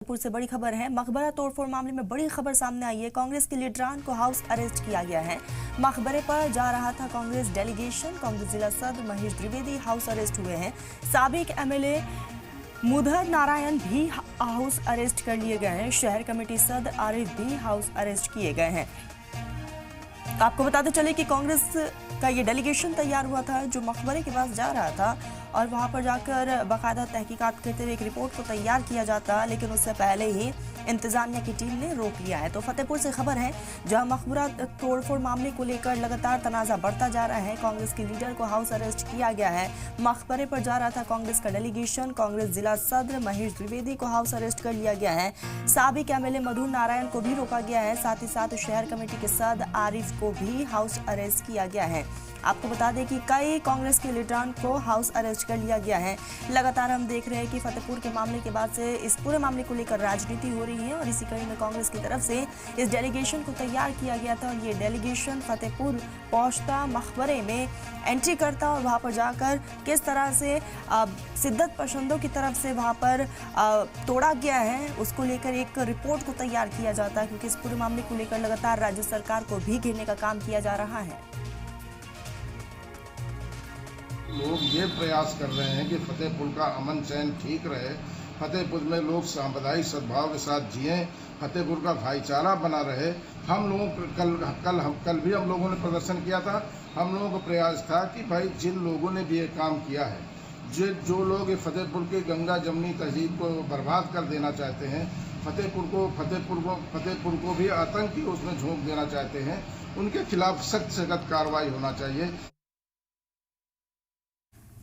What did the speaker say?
फतेहपुर से बड़ी खबर है। मकबरा तोड़फोड़ मामले में बड़ी खबर सामने आई है। कांग्रेस के लीडरान को हाउस अरेस्ट किया गया है। मकबरे पर जा रहा था कांग्रेस डेलीगेशन। कांग्रेस जिला सदर महेश द्विवेदी हाउस अरेस्ट हुए हैं। साबिक एमएलए मुधर नारायण भी हाउस अरेस्ट कर लिए गए हैं। शहर कमेटी सदर आरिफ भी हाउस अरेस्ट किए गए हैं। आपको बताते चले कि कांग्रेस का ये डेलीगेशन तैयार हुआ था जो मकबरे के पास जा रहा था और वहां पर जाकर बाकायदा तहकीकात करते हुए एक रिपोर्ट को तैयार किया जाता, लेकिन उससे पहले ही इंतजामिया की टीम ने रोक लिया है। तो फतेहपुर से खबर है, जहां मकबरा तोड़फोड़ मामले को लेकर लगातार तनाजा बढ़ता जा रहा है। कांग्रेस के लीडर को हाउस अरेस्ट किया गया है। मकबरे पर जा रहा था कांग्रेस का डेलीगेशन। कांग्रेस जिला सदर महेश द्विवेदी को हाउस अरेस्ट कर लिया गया है। साबिक एमएलए मुधर नारायण को भी रोका गया है। साथ ही साथ शहर कमेटी के सदर आरिफ को भी हाउस अरेस्ट किया गया है। आपको बता दें कि कई कांग्रेस के लीडरान को हाउस अरेस्ट कर लिया गया है। लगातार हम देख रहे हैं कि फतेहपुर के मामले के बाद से इस पूरे मामले को लेकर राजनीति हो रही है और इसी कड़ी में कांग्रेस की तरफ से इस डेलीगेशन को तैयार किया गया था और ये डेलीगेशन फतेहपुर पहुंचता, मकबरे में एंट्री करता और वहां पर जाकर किस तरह से शिद्दत पसंदों की तरफ से वहां पर तोड़ा गया है उसको लेकर एक रिपोर्ट को तैयार किया जाता है, क्योंकि इस पूरे मामले को लेकर लगातार राज्य सरकार को भी घेरने का काम किया जा रहा है। लोग ये प्रयास कर रहे हैं कि फतेहपुर का अमन चैन ठीक रहे, फतेहपुर में लोग सांप्रदायिक सद्भाव के साथ जिए, फतेहपुर का भाईचारा बना रहे। हम लोगों को कल भी हम लोगों ने प्रदर्शन किया था। हम लोगों का प्रयास था कि भाई जिन लोगों ने भी ये काम किया है, जो लोग फतेहपुर के गंगा जमनी तहजीब को बर्बाद कर देना चाहते हैं, फतेहपुर को भी आतंक की उसमें झोंक देना चाहते हैं, उनके खिलाफ सख्त से सख्त कार्रवाई होना चाहिए।